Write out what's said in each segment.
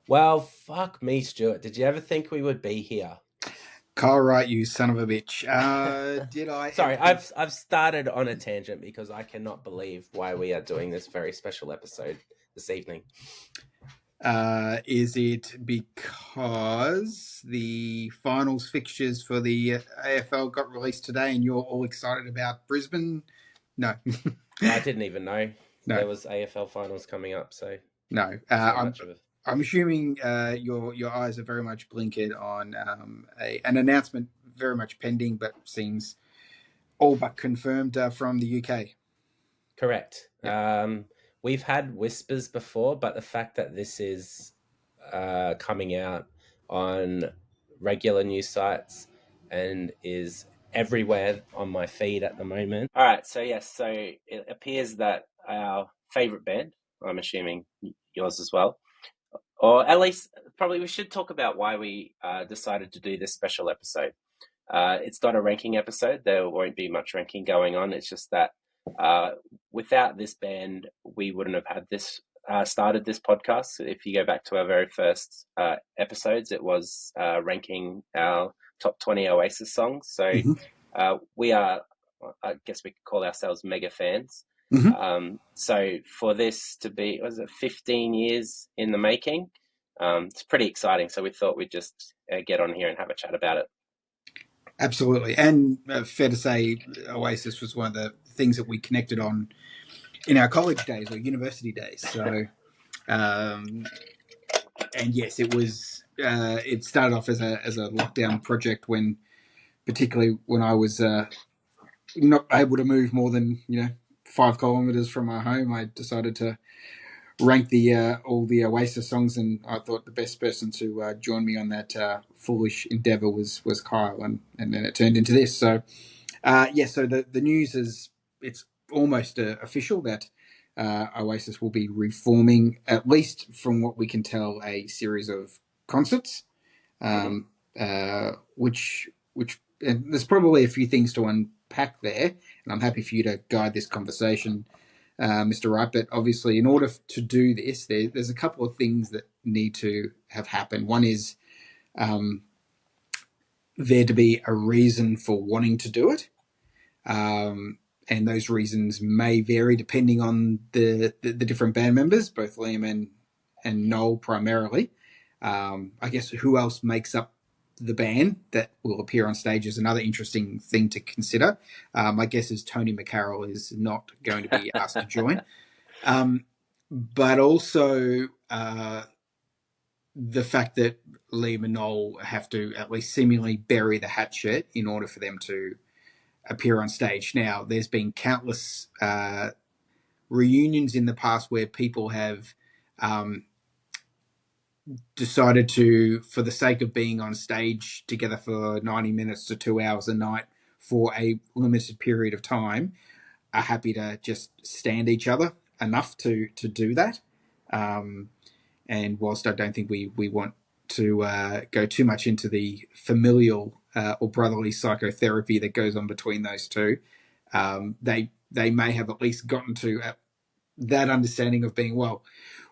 Well, fuck me, Stuart. Did you ever think we would be here? Carl Wright, you son of a bitch. Did I ever Sorry, think? I've started on a tangent because I cannot believe why we are doing this very special episode this evening. Is it because the finals fixtures for the AFL got released today and you're all excited about Brisbane? No. I didn't even know No, there was AFL finals coming up, so no. it's not much of a. I'm assuming your eyes are very much blinkered on an announcement very much pending, but seems all but confirmed from the UK. Correct. Yep. We've had whispers before, but the fact that this is coming out on regular news sites and is everywhere on my feed at the moment. All right, so yes, so it appears that our favorite band, I'm assuming yours as well, or at least probably we should talk about why we decided to do this special episode. It's not a ranking episode. There won't be much ranking going on. It's just that uh, without this band, we wouldn't have had this started this podcast. If you go back to our very first episodes, it was ranking our top 20 Oasis songs. So we are, I guess we could call ourselves mega fans. So for this to be, was it 15 years in the making? It's pretty exciting. So we thought we'd just get on here and have a chat about it. Absolutely. And fair to say, Oasis was one of the things that we connected on in our college days or university days. So, and yes, it was. It started off as a lockdown project particularly when I was not able to move more than 5 kilometers from my home. I decided to rank all the Oasis songs, and I thought the best person to join me on that foolish endeavor was Kyle, and then it turned into this. So so the news is it's almost official that Oasis will be reforming, at least from what we can tell, a series of concerts, which and there's probably a few things to unpack there, and I'm happy for you to guide this conversation, Mr. Wright. But obviously, in order to do this, there's a couple of things that need to have happened. One is there to be a reason for wanting to do it. And those reasons may vary depending on the different band members, both Liam and Noel primarily. I guess who else makes up the band that will appear on stage is another interesting thing to consider. My guess is Tony McCarroll is not going to be asked to join. But also the fact that Liam and Noel have to at least seemingly bury the hatchet in order for them to appear on stage. Now, there's been countless reunions in the past where people have decided to, for the sake of being on stage together for 90 minutes to 2 hours a night for a limited period of time, are happy to just stand each other enough to do that. And whilst I don't think we want to go too much into the familial or brotherly psychotherapy that goes on between those two, they may have at least gotten to that understanding of being, well,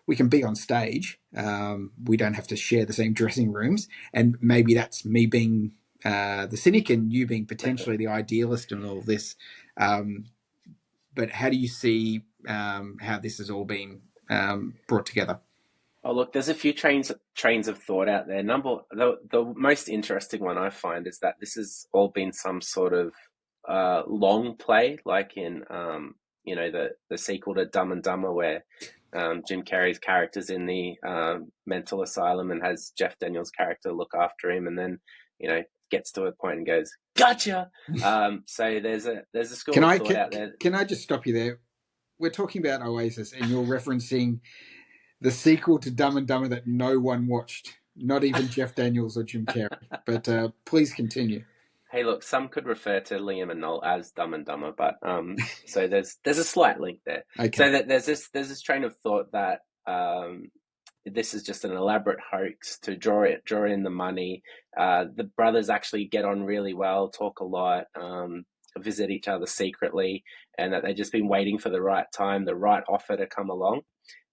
we can be on stage. We don't have to share the same dressing rooms. And maybe that's me being the cynic and you being potentially the idealist and all this. But how do you see how this has all been brought together? Oh, look, there's a few trains of thought out there. The most interesting one I find is that this has all been some sort of long play, like in the sequel to Dumb and Dumber, where Jim Carrey's character's in the mental asylum and has Jeff Daniels' character look after him, and then gets to a point and goes, "Gotcha." So there's a school of thought out there. Can I just stop you there? We're talking about Oasis, and you're referencing the sequel to Dumb and Dumber that no one watched, not even Jeff Daniels or Jim Carrey. But please continue. Hey, look, some could refer to Liam and Noel as Dumb and Dumber, but so there's a slight link there. Okay. So that there's this train of thought that this is just an elaborate hoax to draw in the money. The brothers actually get on really well, talk a lot, visit each other secretly, and that they've just been waiting for the right time, the right offer to come along.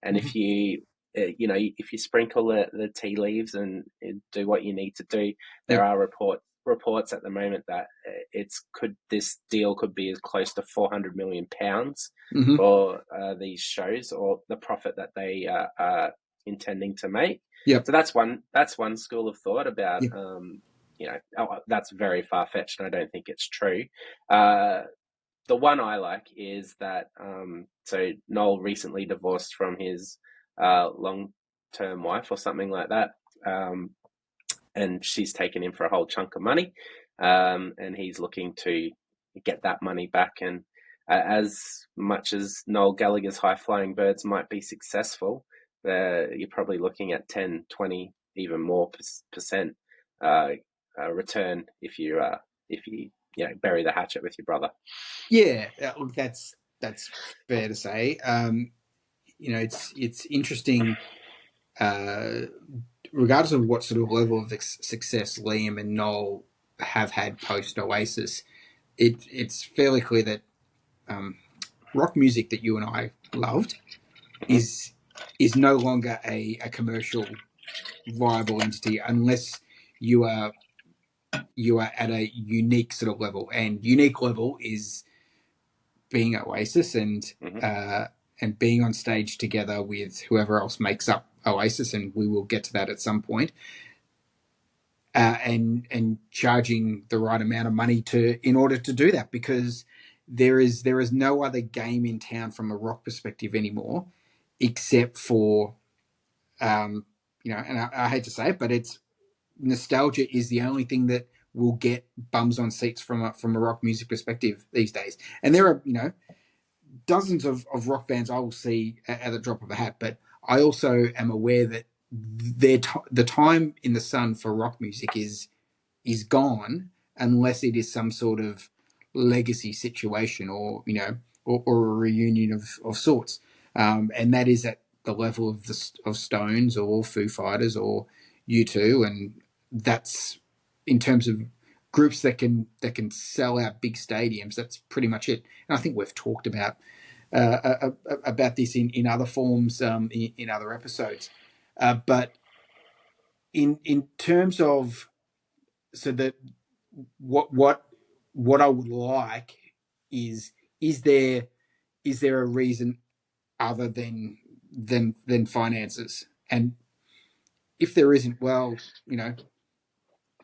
And if you if you sprinkle the tea leaves and do what you need to do, there Yep. are reports at the moment that this deal could be as close to £400 million Hmm. for these shows, or the profit that they are intending to make. Yep. So that's one school of thought about, Yep. that's very far fetched, and I don't think it's true. Uh, the one I like is that, so Noel recently divorced from his long term wife or something like that. And she's taken him for a whole chunk of money. And he's looking to get that money back. And as much as Noel Gallagher's high flying birds might be successful, you're probably looking at 10, 20, even more percent return if you bury the hatchet with your brother. Yeah. Look, that's fair to say. It's interesting. Uh, Regardless of what sort of level of success Liam and Noel have had post Oasis, it's fairly clear that um, rock music that you and I loved Mm-hmm. is is no longer a commercial viable entity unless you are at a unique sort of level, and unique level is being Oasis Mm-hmm. uh, and being on stage together with whoever else makes up Oasis, and we will get to that at some point. And charging the right amount of money to in order to do that, because there is no other game in town from a rock perspective anymore, except for and I hate to say it, but it's nostalgia is the only thing that will get bums on seats from a rock music perspective these days. And there are dozens of rock bands I will see at the drop of a hat, but I also am aware that the time in the sun for rock music is gone unless it is some sort of legacy situation, or or a reunion of sorts, and that is at the level of Stones or Foo Fighters or U2, and that's in terms of groups that can sell out big stadiums. That's pretty much it. And I think we've talked about this in other forms, in other episodes, but in terms of so that what I would like is is there a reason other than finances? And if there isn't, well, I,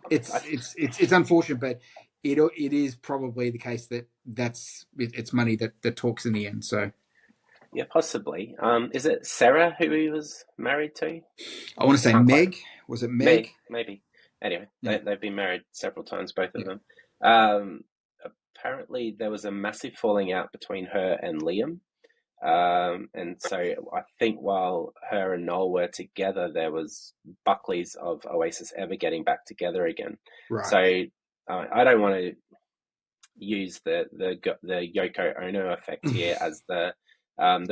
it's unfortunate, but it is probably the case that it's money that talks in the end. So yeah, possibly. Is it Sarah who he was married to? I want to I say can't quite. Meg. Was it Meg? Meg, maybe. Anyway, Yeah. they've been married several times, both of Yeah. them. Um, Apparently, there was a massive falling out between her and Liam. And so I think while her and Noel were together, there was Buckley's of Oasis ever getting back together again. Right. So I don't want to use the Yoko Ono effect here as the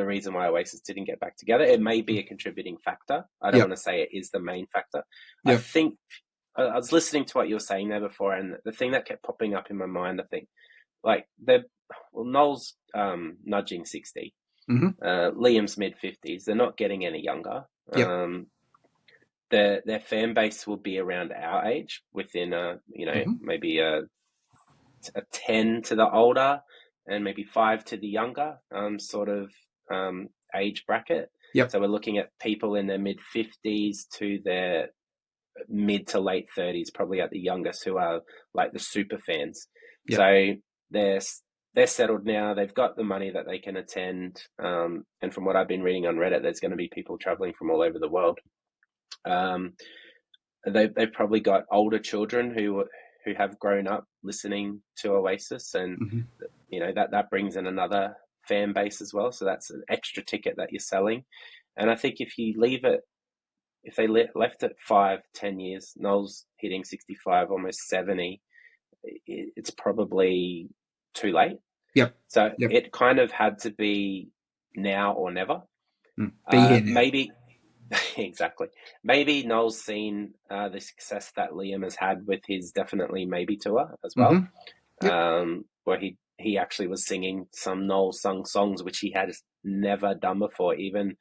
reason why Oasis didn't get back together. It may be a contributing factor. I don't Yep. want to say it is the main factor. I Yep. think I was listening to what you were saying there before, and the thing that kept popping up in my mind, I think, like Noel's nudging 60, Mm-hmm. Liam's mid 50s. They're not getting any younger. Yep. Their fan base will be around our age, within Mm-hmm. maybe a 10 to the older and maybe 5 to the younger sort of age bracket. Yep. So we're looking at people in their mid 50s to their mid to late 30s, probably at the youngest, who are like the super fans. Yep. So they're they're settled now. They've got the money that they can attend, and from what I've been reading on Reddit, there's going to be people traveling from all over the world. Um, they've probably got older children who have grown up listening to Oasis, and Mm-hmm. that brings in another fan base as well. So that's an extra ticket that you're selling. And I think if they left it 5-10 years, Noel's hitting 65, almost 70, it's probably too late. Yep. So Yep. it kind of had to be now or never. Be here now. Maybe exactly. Maybe Noel's seen the success that Liam has had with his Definitely Maybe tour as well, Mm-hmm. Yep. where he actually was singing some Noel sung songs which he had never done before. Even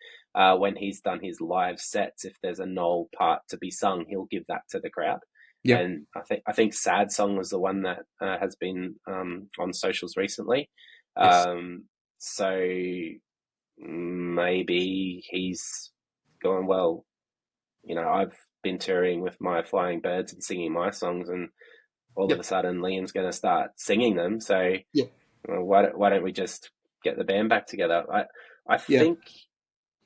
when he's done his live sets, if there's a Noel part to be sung, he'll give that to the crowd. Yep. And I think "Sad Song" was the one that has been on socials recently. Yes. So maybe he's going, well, I've been touring with my Flying Birds and singing my songs, and all of a Yep. sudden Liam's going to start singing them. So Yep. why don't we just get the band back together? I Yep. think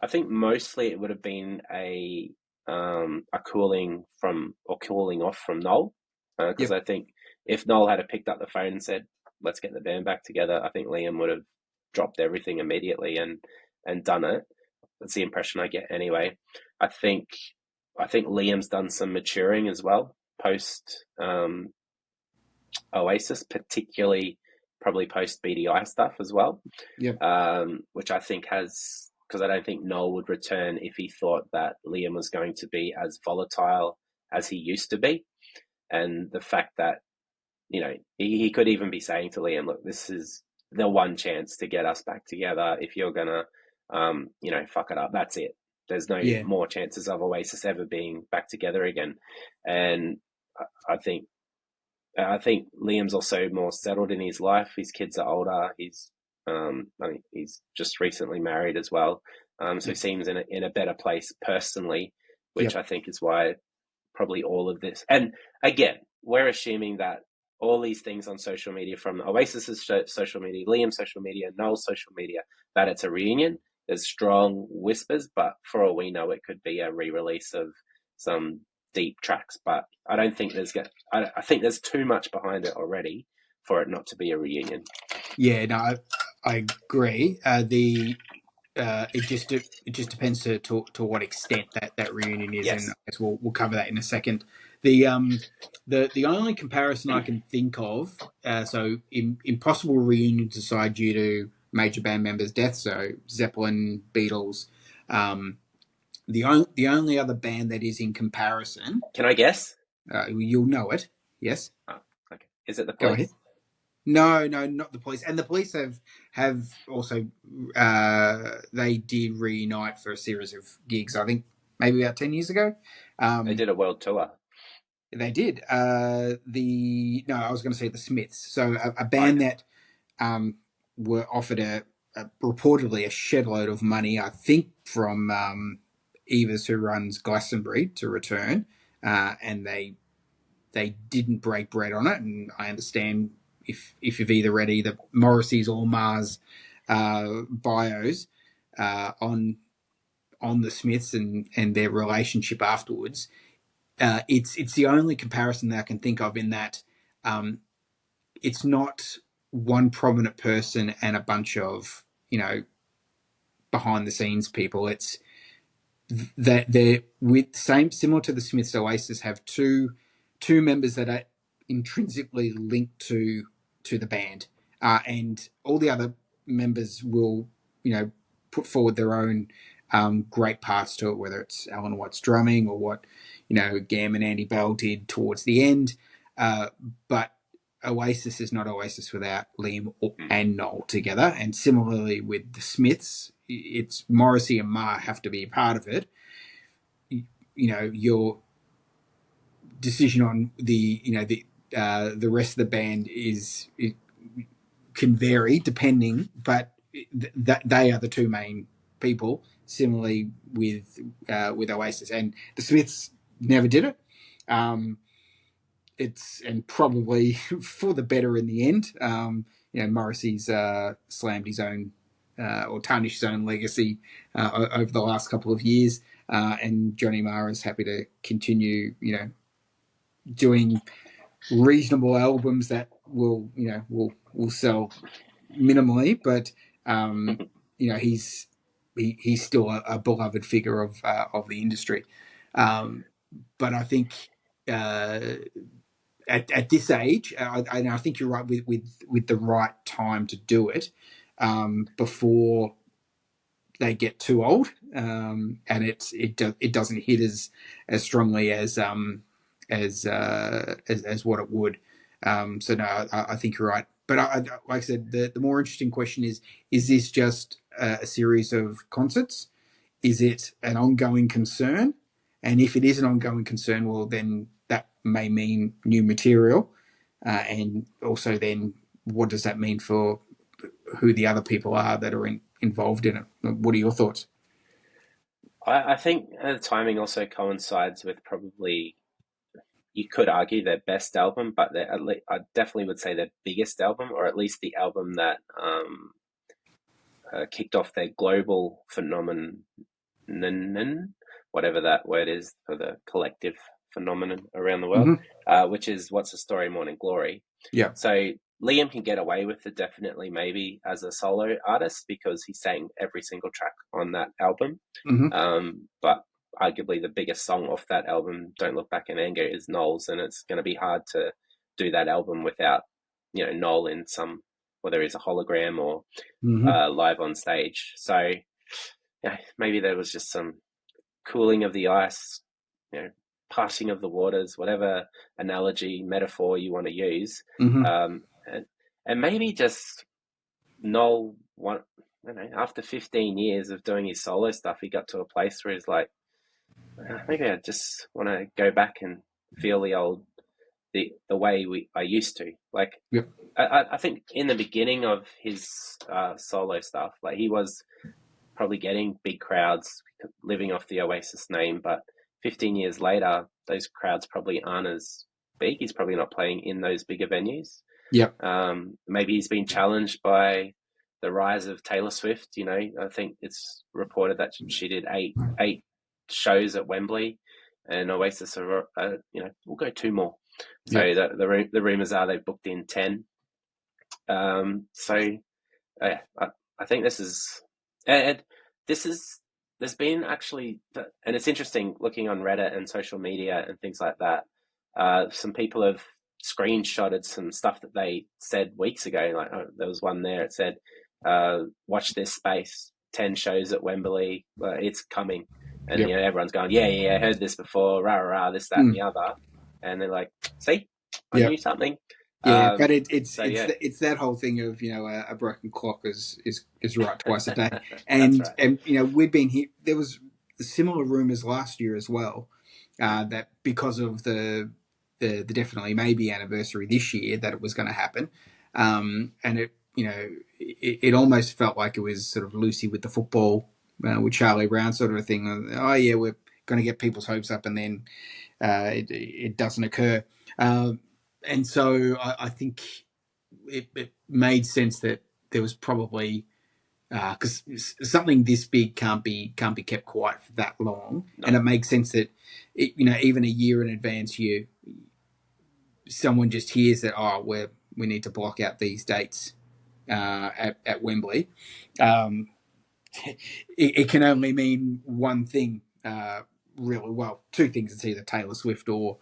I think mostly it would have been a cooling off from Noel, because Yep. I think if Noel had picked up the phone and said, "Let's get the band back together," I think Liam would have dropped everything immediately and done it. That's the impression I get anyway. I think I think Liam's done some maturing as well post Oasis, particularly probably post BDI stuff as well, Yep. which I think has, because I don't think Noel would return if he thought that Liam was going to be as volatile as he used to be. And the fact that, he could even be saying to Liam, look, this is the one chance to get us back together. If you're going to, fuck it up, that's it. There's no Yeah. more chances of Oasis ever being back together again. And I think I think Liam's also more settled in his life. His kids are older. I think he's just recently married as well. So he Yep. seems in a better place personally, which Yep. I think is why probably all of this. And again, we're assuming that all these things on social media, from Oasis's social media, Liam's social media, Noel's social media, that it's a reunion. There's strong whispers, but for all we know, it could be a re-release of some deep tracks. But I don't think I think there's too much behind it already for it not to be a reunion. Yeah. No, I agree. It just depends to what extent that reunion is, and I Yes. guess we'll cover that in a second. The only comparison I can think of, so in impossible reunions aside due to major band members' deaths, so Zeppelin, Beatles, the only other band that is in comparison, Can I guess? you'll know it. Yes, Oh, okay. Is it the go ahead. police? No, no, not the police. And the police have also they did reunite for a series of gigs. I think maybe about 10 years ago. They Um, did a world tour. they did. The no, I was going to say the Smiths. So a Oh, band okay. that were offered reportedly a shed load of money. I think from Evers, who runs Glastonbury, to return, and they didn't break bread on it. And I understand if you've either read either Morrissey's or Mars bios on the Smiths and their relationship afterwards, it's the only comparison that I can think of in that it's not one prominent person and a bunch of behind the scenes people. It's that they're with same similar to the Smiths. Oasis have two members that are intrinsically linked to the band, and all the other members will put forward their own great parts to it, whether it's Alan Watts drumming or what Gam and Andy Bell did towards the end. But Oasis is not Oasis without Liam Mm. and Noel together, and similarly with the Smiths, it's Morrissey and Ma have to be a part of it. Your decision on the rest of the band it can vary depending, but that they are the two main people. Similarly with Oasis and the Smiths never did it. It's and probably for the better in the end. Morrissey's slammed his own or tarnished his own legacy over the last couple of years, and Johnny Marr is happy to continue, doing reasonable albums that will sell minimally, but he's still a beloved figure of the industry. But I think uh, at this age, I think you're right with the right time to do it before they get too old, and it doesn't hit as strongly as what it would. So no, I think you're right. But like I said, the more interesting question is this just a series of concerts? is it an ongoing concern? And if it is an ongoing concern, well, then that may mean new material. And also, then what does that mean for who the other people are that are involved in it? What are your thoughts? I think the timing also coincides with probably, you could argue, their best album, but I definitely would say their biggest album, or at least the album that kicked off their global phenomenon, whatever that word is for the collective phenomenon around the world, Mm-hmm. which is What's the Story, Morning Glory. Yeah. So Liam can get away with it definitely, maybe as a solo artist, because he sang every single track on that album. Mm-hmm. But arguably the biggest song off that album, Don't Look Back in Anger, is Noel's, and it's going to be hard to do that album without, Noel in some, whether he's a hologram or Mm-hmm. live on stage. So yeah, maybe there was just some cooling of the ice, passing of the waters, whatever analogy, metaphor you want to use. Mm-hmm. And maybe just Noel, I don't know, after 15 years of doing his solo stuff, he got to a place where he's like, maybe I just want to go back and feel the way I used to. Like, Yep. I think in the beginning of his solo stuff, like, he was probably getting big crowds living off the Oasis name, but 15 years later, those crowds probably aren't as big. He's probably not playing in those bigger venues. Yep. Maybe he's been challenged by the rise of Taylor Swift. I think it's reported that she did eight shows at Wembley, and Oasis are, we'll go two more. So Yep. the rumors are they've booked in 10. So yeah, I think this is, and this is, there's been actually, and it's interesting looking on Reddit and social media and things like that. Some people have screenshotted some stuff that they said weeks ago. Like, there was one there. It said, "Watch this space. 10 shows at Wembley. It's coming." And Yep. everyone's going, "Yeah, yeah, yeah, I heard this before. Rah, rah, rah, this, that, and Mm. the other." And they're like, "See, I Yep. knew something." Yeah, but it's So it's yeah, it's that whole thing of a broken clock is right twice a day, that's and right. we'd been here. There was similar rumors last year as well, that because of the definitely maybe anniversary this year that it was going to happen, and it almost felt like it was sort of Lucy with the football, with Charlie Brown sort of a thing. Oh yeah, we're going to get people's hopes up, and then it doesn't occur. And so I think it made sense that there was probably, because something this big can't be kept quiet for that long, and No. it makes sense that even a year in advance, someone just hears that, we need to block out these dates at Wembley. Um, it can only mean one thing, really. Well, two things. It's either Taylor Swift or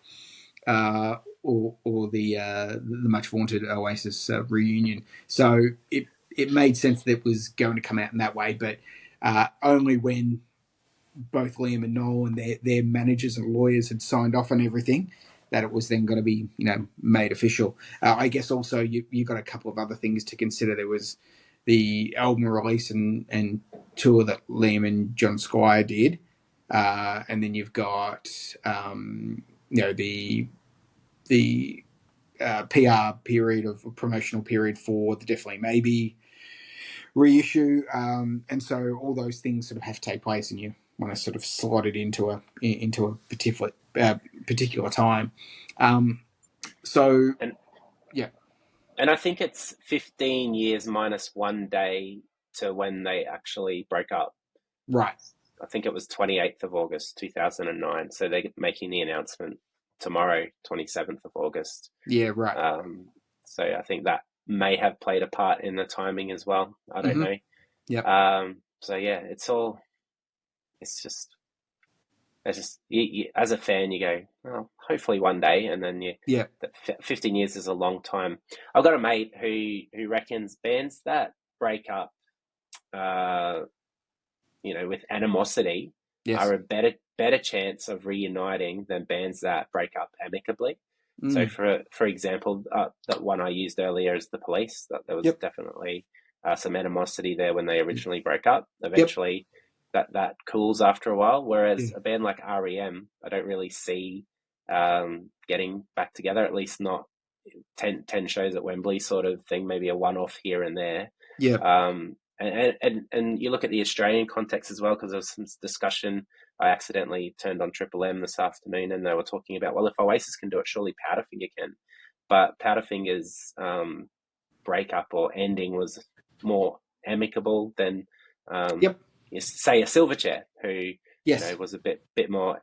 the much vaunted Oasis reunion. So it made sense that it was going to come out in that way, but only when both Liam and Noel and their managers and lawyers had signed off on everything that it was then going to be made official. I guess also you got a couple of other things to consider. There was the album release and tour that Liam and John Squire did, and then you've got the PR period of promotional period for the Definitely Maybe reissue, and so all those things sort of have to take place, and you want to sort of slot it into a particular time. So And yeah, I think it's 15 years minus 1 day to when they actually broke up. right, I think it was 28th of August 2009. So they're making the announcement tomorrow, 27th of August. yeah, right, So I think that may have played a part in the timing as well. I don't mm-hmm. know. Yep, So yeah, it's just, as a fan, you go, well, hopefully one day, and then 15 years is a long time. I've got a mate who reckons bands that break up, uh, with animosity, yes, are a better chance of reuniting than bands that break up amicably. So, mm. for example, that one I used earlier is the Police. That there was Yep, definitely some animosity there when they originally broke up. yep, Eventually, that cools after a while. Whereas Yeah. a band like REM, I don't really see getting back together. At least not 10 shows at Wembley sort of thing. Maybe a one-off here and there. Yep. And you look at the Australian context as well, because there was some discussion. I accidentally turned on Triple M this afternoon, and they were talking about, well, if Oasis can do it, surely Powderfinger can. But Powderfinger's breakup or ending was more amicable than, Yep. say, a Silverchair, who Yes. was a bit more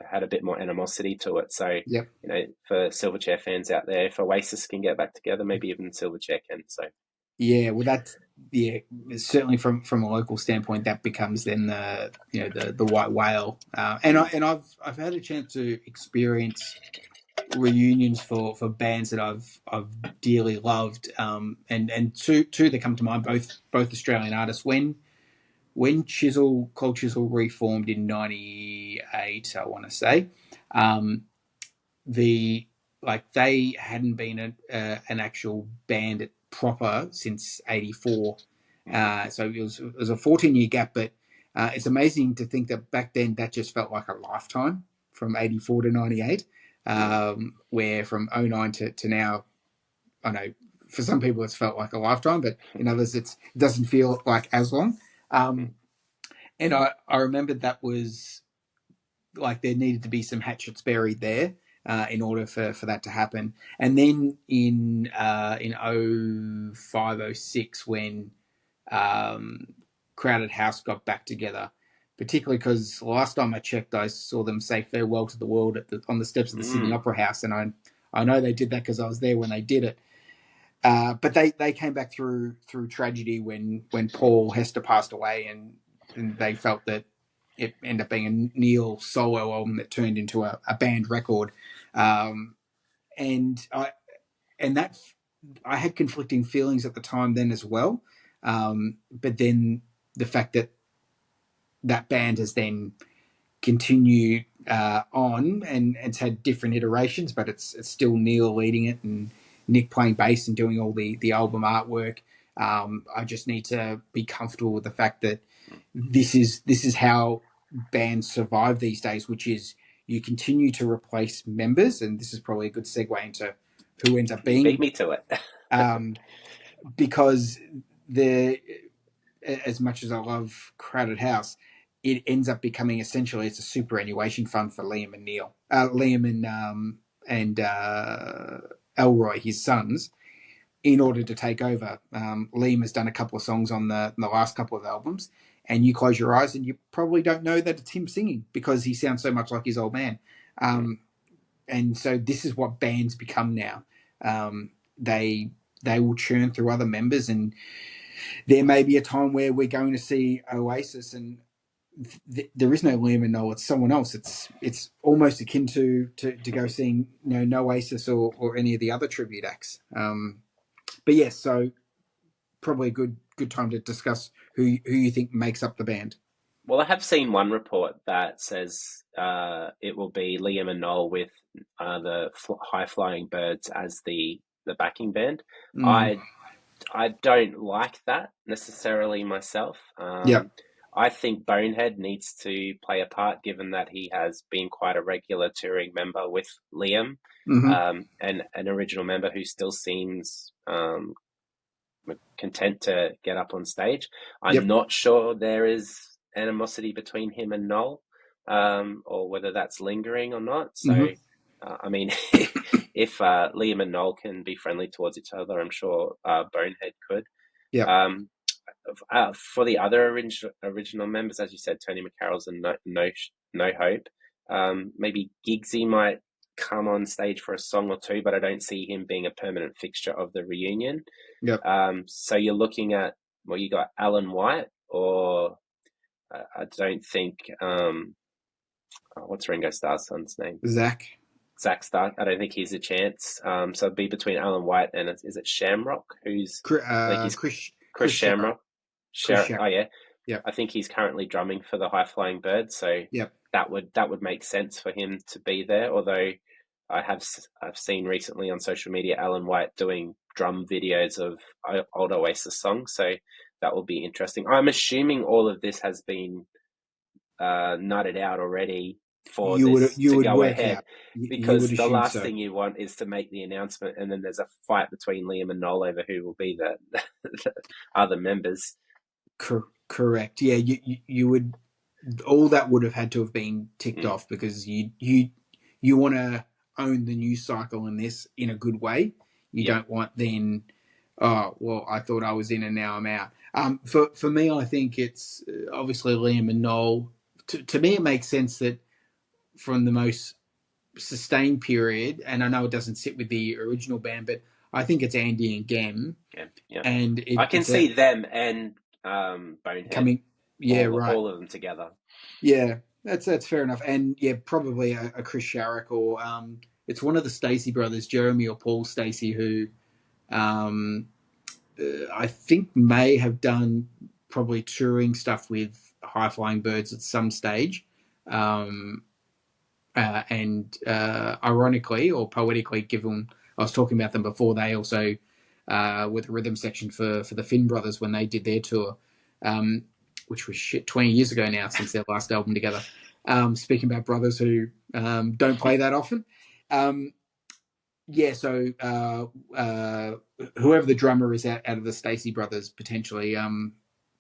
had a bit more animosity to it. So Yep. for Silverchair fans out there, if Oasis can get back together, maybe even Silverchair can. So Yeah, well, that's yeah. Certainly from a local standpoint, that becomes then the white whale. I've had a chance to experience reunions for bands that I've dearly loved. And two that come to mind, both Australian artists. When Cold Chisel reformed in '98, I want to say, um, the like they hadn't been an actual band proper since '84. mm-hmm. So it was a 14-year gap, but it's amazing to think that back then that just felt like a lifetime from '84 to '98, mm-hmm. where from '09 to now, I know for some people it's felt like a lifetime, but in others it doesn't feel like as long. Um, and I remember that was like there needed to be some hatchets buried there in order for that to happen. And then in 05, 06, when um, Crowded House got back together, particularly because last time I checked, I saw them say farewell to the world on the steps of the Sydney Mm. Opera House, and I know they did that because I was there when they did it. But they came back through tragedy when Paul Hester passed away, and they felt that it ended up being a Neil solo album that turned into a band record, um, and that I had conflicting feelings at the time then as well, but then the fact that that band has then continued on, and it's had different iterations, but it's still Neil leading it and Nick playing bass and doing all the album artwork. I just need to be comfortable with the fact that this is how bands survive these days, which is you continue to replace members, and this is probably a good segue into who ends up You beat being, me to it. um, because the as much as I love Crowded House, it ends up becoming essentially it's a superannuation fund for Liam and Neil, Liam and Elroy, his sons, in order to take over. Liam has done a couple of songs on the last couple of albums, and you close your eyes and you probably don't know that it's him singing because he sounds so much like his old man. Mm. And so this is what bands become now. They will churn through other members, and there may be a time where we're going to see Oasis and there is no Liam and Noel, it's someone else. It's almost akin to go seeing no Oasis or any of the other tribute acts. But yes, so probably a good time to discuss who you think makes up the band. Well, I have seen one report that says it will be Liam and Noel with the High Flying Birds as the backing band. Mm, I don't like that necessarily myself. yeah. I think Bonehead needs to play a part, given that he has been quite a regular touring member with Liam, Mm-hmm. and an original member who still seems content to get up on stage. I'm Yep. not sure there is animosity between him and Noel, or whether that's lingering or not. So, Mm-hmm. I mean, if Liam and Noel can be friendly towards each other, I'm sure Bonehead could. Yep. Um, for the other original members, as you said, Tony McCarroll's and no Hope. Maybe Giggsy might come on stage for a song or two, but I don't see him being a permanent fixture of the reunion. Yep. So you're looking at, well, you got Alan White, or I don't think what's Ringo Starr's son's name? Zach. Zach Stark. I don't think he's a chance. So it'd be between Alan White and is it Shamrock? Who's I think he's Chris Chris Shepherd. Shamrock. Chris Oh Shepherd. yeah, Yep. I think he's currently drumming for the High Flying Bird, so Yep. that would make sense for him to be there. Although I've seen recently on social media Alan White doing drum videos of old Oasis songs, so that will be interesting. I'm assuming all of this has been nutted out already for this You to would go work ahead, out. You would because the assume last so. thing you want is to make the announcement and then there's a fight between Liam and Noel over who will be the other members. Correct. Yeah, you would. All that would have had to have been ticked Mm, off because you want to own the news cycle in this in a good way. You yep. don't want then. Oh well, I thought I was in and now I'm out. For me, I think it's obviously Liam and Noel. To me, it makes sense that from the most sustained period, and I know it doesn't sit with the original band, but I think it's Andy and Gem, Yeah, yeah. and I can it's a see them and Bonehead, coming. Yeah, right. all of them together. Yeah, that's fair enough, and yeah, probably a Chris Sharrock or it's one of the Stacey brothers, Jeremy or Paul Stacey, who um, I think may have done probably touring stuff with High Flying Birds at some stage. Um, and ironically or poetically, given I was talking about them before, they also were the rhythm section for the Finn brothers when they did their tour, um, which was 20 years ago now since their last album together. Speaking about brothers who don't play that often. Um, yeah, so whoever the drummer is out of the Stacey brothers, potentially.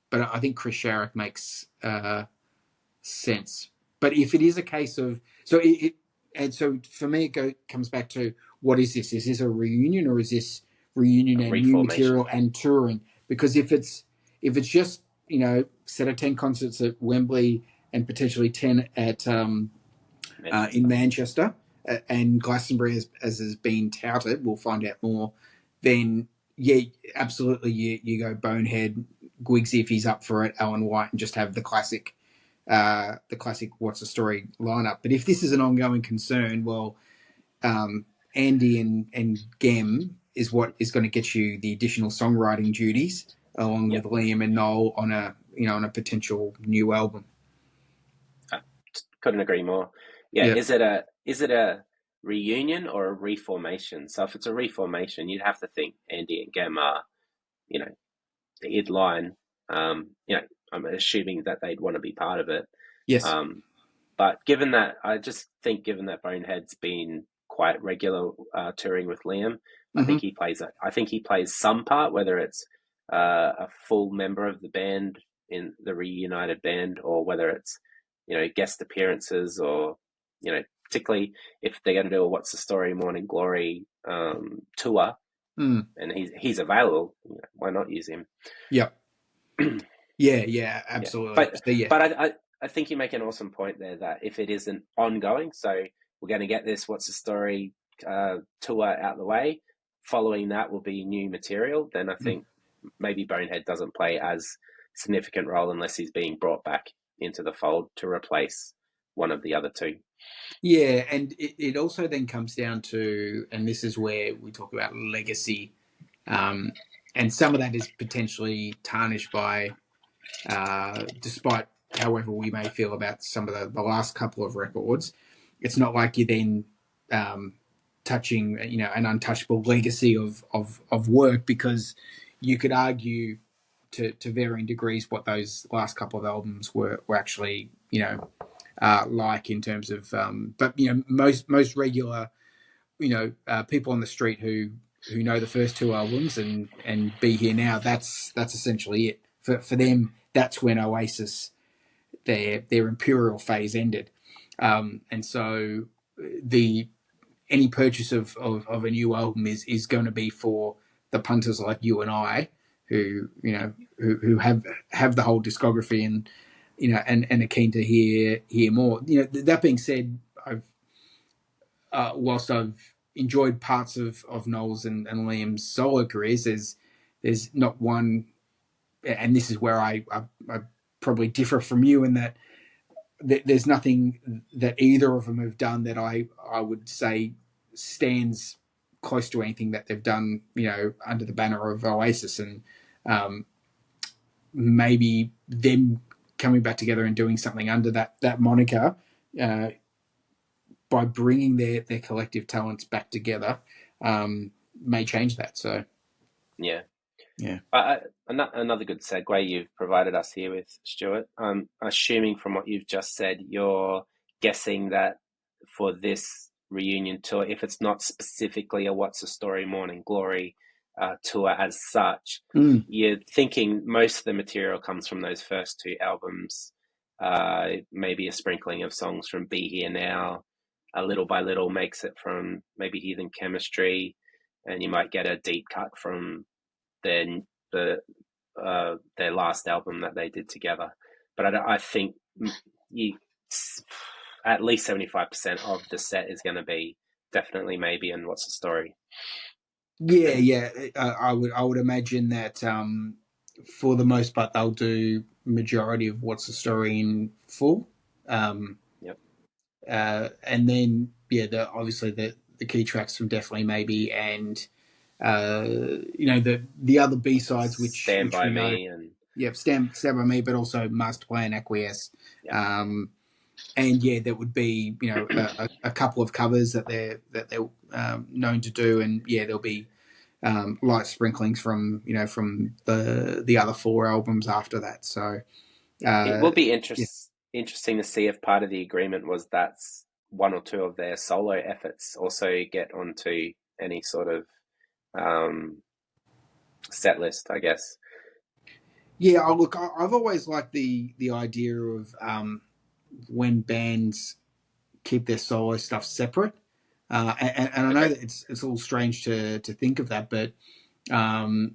But I think Chris Sharrock makes sense. But if it is a case of and so for me comes back to what is this? Is this a reunion or is this reunion A and new reformation. material and touring? Because if it's just set of 10 concerts at Wembley and potentially 10 at in Manchester. Manchester and Glastonbury as has been touted, we'll find out more. Then yeah, absolutely, you go Bonehead, Gwigsy if he's up for it, Alan White, and just have the classic "What's the Story" lineup. But if this is an ongoing concern, well, um, Andy and Gem is what is going to get you the additional songwriting duties, along with Yep. Liam and Noel on a potential new album. Couldn't agree more. Yeah, Yeah. is it a reunion or a reformation? So if it's a reformation, you'd have to think Andy and Gem are, you know, the id line. I'm assuming that they'd want to be part of it. Yes. Um, but given that, I just think given that Bonehead's been quite regular touring with Liam, Mm-hmm. I think he plays some part, whether it's a full member of the band in the reunited band, or whether it's guest appearances, or particularly if they're going to do a What's the Story Morning Glory tour, Mm. and he's available, why not use him? Yep. Yeah. Yeah. Yeah, Absolutely. but So yeah. but I think you make an awesome point there that if it isn't ongoing, so we're going to get this What's the Story tour out of the way. Following that will be new material. Then I Mm. think maybe Bonehead doesn't play as significant role unless he's being brought back into the fold to replace one of the other two. Yeah, and it also then comes down to, and this is where we talk about legacy, um, and some of that is potentially tarnished by, despite however we may feel about some of the last couple of records, it's not like you're then um, touching, an untouchable legacy of work because you could argue to varying degrees what those last couple of albums were actually, like in terms of, but most regular, people on the street who know the first two albums and Be Here Now. That's essentially it for them. That's when Oasis their imperial phase ended, and so the any purchase of a new album is going to be for the punters like you and I who who have the whole discography and and are keen to hear more. That being said, I've whilst I've enjoyed parts of Noel's and Liam's solo careers, there's not one, and this is where I probably differ from you in that there's nothing that either of them have done that I would say stands close to anything that they've done, under the banner of Oasis, and um, maybe them coming back together and doing something under that moniker, uh, by bringing their collective talents back together, may change that. So Yeah. Yeah. Another good segue you've provided us here with, Stuart. Assuming from what you've just said, you're guessing that for this reunion tour, if it's not specifically a What's the Story Morning Glory tour as such, Mm. you're thinking most of the material comes from those first two albums, maybe a sprinkling of songs from Be Here Now, a little by little makes it from maybe Heathen Chemistry, and you might get a deep cut from their their last album that they did together. But I think you at least 75% of the set is going to be definitely maybe and What's the Story. Yeah, yeah. I would imagine that for the most part they'll do majority of What's the Story in full. Um, Yep. and then yeah, obviously the key tracks from Definitely Maybe, and the other B sides Stand which by we know. Me and Yep, Stand by Me, but also Master Plan, Acquiesce. yep. And yeah, there would be a couple of covers that they're known to do, and yeah, there'll be light sprinklings from the other four albums after that. So It uh, will be yeah, interesting to see if part of the agreement was that's one or two of their solo efforts also get onto any sort of um, set list, I guess. yeah. Look, I've always liked the idea of when bands keep their solo stuff separate. And I know Agree. that it's all strange to think of that, but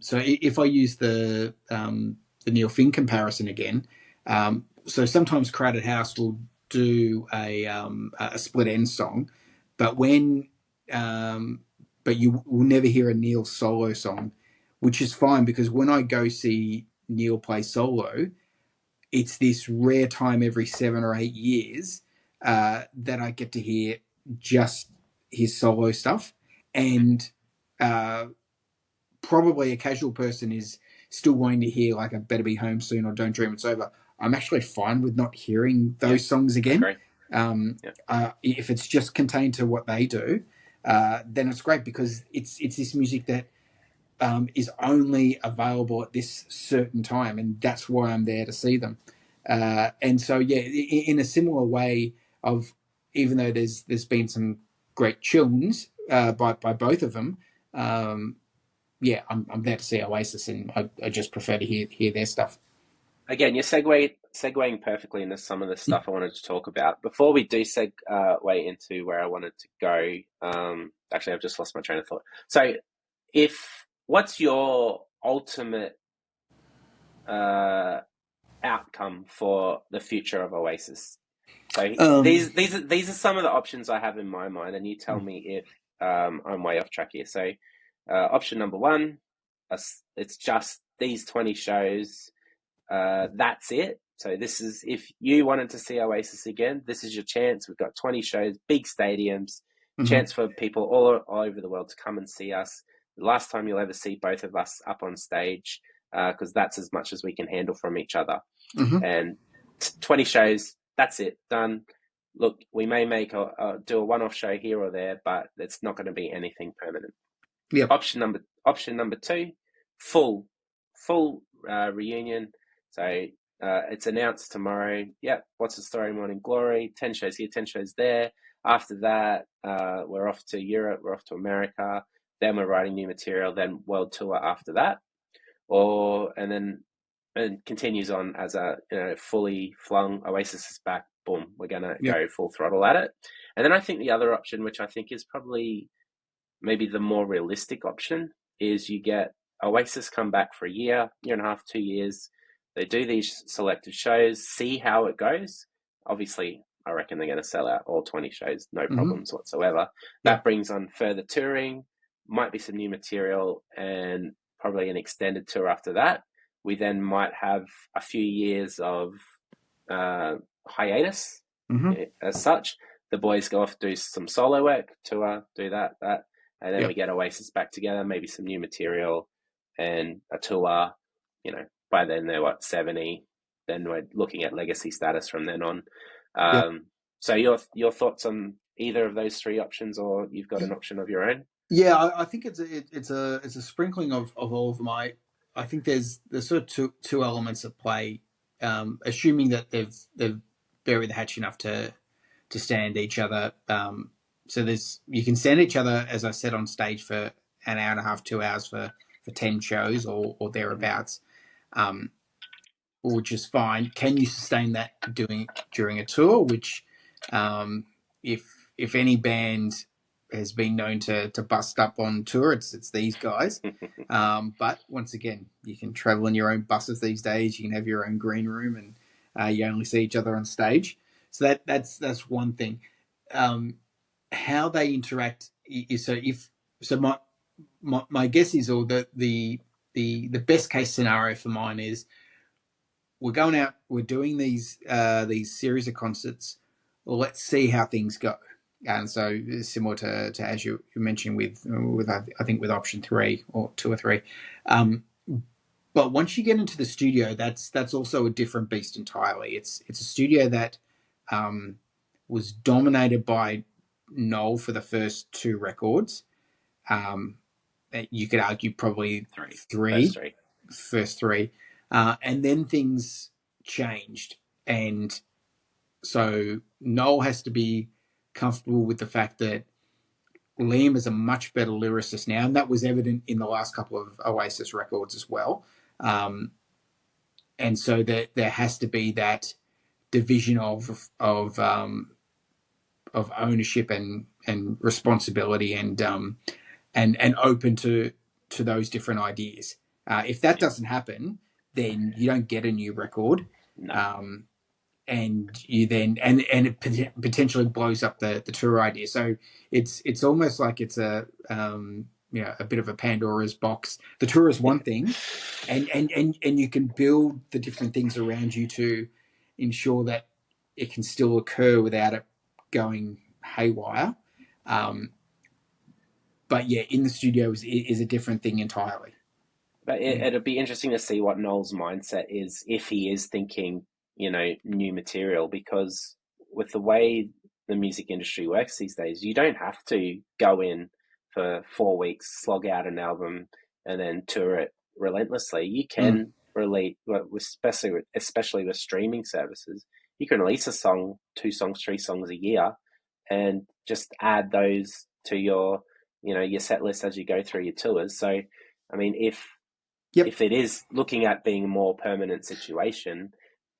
so if I use the Neil Finn comparison again, so sometimes Crowded House will do a split end song, but when but you will never hear a Neil solo song, which is fine because when I go see Neil play solo, it's this rare time every 7 or 8 years that I get to hear just his solo stuff, and uh, probably a casual person is still wanting to hear like a Better Be Home Soon or Don't Dream It's Over. I'm actually fine with not hearing Yeah, those songs again. agree. Yeah, If it's just contained to what they do, then it's great because it's this music that is only available at this certain time, and that's why I'm there to see them. And so, yeah, in a similar way of even though there's been some great tunes by both of them, um, yeah, I'm there to see Oasis, and I just prefer to hear their stuff. again, you're segueing perfectly into some of the stuff I wanted to talk about. Before we do segue into where I wanted to go, actually, I've just lost my train of thought. So, if what's your ultimate uh, outcome for the future of Oasis? So Um, these are some of the options I have in my mind, and you tell me if I'm way off track here. So, option number one, it's just these 20 shows. That's it. So this is if you wanted to see Oasis again, this is your chance. We've got 20 shows, big stadiums, mhm, chance for people all over the world to come and see us. The last time you'll ever see both of us up on stage, because that's as much as we can handle from each other. mhm, And 20 shows, that's it, done. Look, we may do a one-off show here or there, but it's not going to be anything permanent. yep, Option number two, full full reunion. So it's announced tomorrow. Yep, What's the Story Morning Glory? 10 shows here, 10 shows there. After that, we're off to Europe. We're off to America. Then we're writing new material. Then world tour after that, and then and continues on as a fully flung Oasis is back. Boom, we're gonna yep, go full throttle at it. And then I think the other option, which I think is probably maybe the more realistic option, is you get Oasis come back for a year and a half, 2 years. They do these selected shows, see how it goes. Obviously, I reckon they're going to sell out all 20 shows, no mhm, problems whatsoever. yep, That brings on further touring, might be some new material, and probably an extended tour after that. We then might have a few years of uh, hiatus mhm, as such. The boys go off, do some solo work, tour, do that, and then we yep, get Oasis back together, maybe some new material and a tour. By then they're 70. Then we're looking at legacy status from then on. yep. So your thoughts on either of those three options, or you've got an option of your own? Yeah, I think it's a sprinkling of all of them. I think there's sort of two elements at play. Assuming that they've buried the hatch enough to stand each other. So there's you can stand each other, as I said, on stage for an hour and a half, 2 hours for 10 shows or thereabouts, um, which is fine. Can you sustain that doing during a tour? Which, if any band has been known to bust up on tour, it's these guys. But once again, you can travel in your own buses these days. You can have your own green room, and you only see each other on stage. So that's one thing. How they interact is my guess is, or the best case scenario for mine is we're going out, we're doing these series of concerts. Well, let's see how things go. And so similar to as you mentioned with I think with option 3 or 2 or 3. But once you get into the studio, that's also a different beast entirely. It's a studio that was dominated by Noel for the first 2 records. You could argue probably three, first three, and then things changed, and so Noel has to be comfortable with the fact that Liam is a much better lyricist now, and that was evident in the last couple of Oasis records as well. And so there has to be that division of ownership and responsibility and open to those different ideas. If that doesn't happen, then you don't get a new record. No. And you then and it potentially blows up the tour idea. So it's almost like it's a bit of a Pandora's box. The tour is one thing, and you can build the different things around you to ensure that it can still occur without it going haywire. But yeah, in the studio is a different thing entirely. But it'll be interesting to see what Noel's mindset is if he is thinking, new material, because with the way the music industry works these days, you don't have to go in for 4 weeks, slog out an album, and then tour it relentlessly. You can release, especially with streaming services, you can release a song, 2 songs, 3 songs a year, and just add those to your set list as you go through your tours. So, I mean, if it is looking at being a more permanent situation,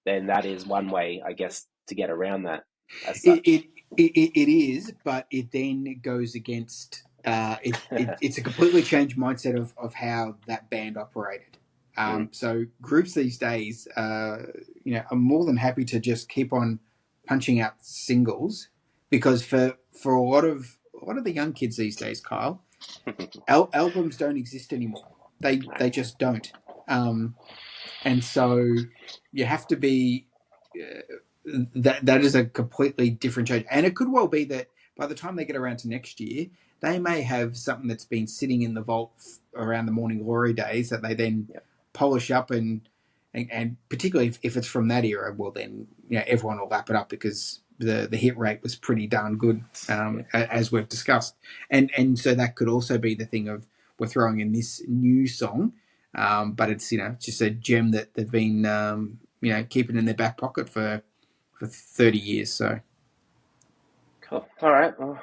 then that is one way, I guess, to get around that. As such. It is, but it then goes against. It's a completely changed mindset of how that band operated. So groups these days, are more than happy to just keep on punching out singles, because for a lot of the young kids these days, Kyle, albums don't exist anymore. They just don't. And so you have to be. That is a completely different change, and it could well be that by the time they get around to next year, they may have something that's been sitting in the vault around the Morning Glory days that they then polish up and particularly if it's from that era, well then everyone will lap it up because the hit rate was pretty darn good, as we've discussed, and so that could also be the thing of we're throwing in this new song, but it's just a gem that they've been keeping in their back pocket for 30 years. So cool. All right. Well,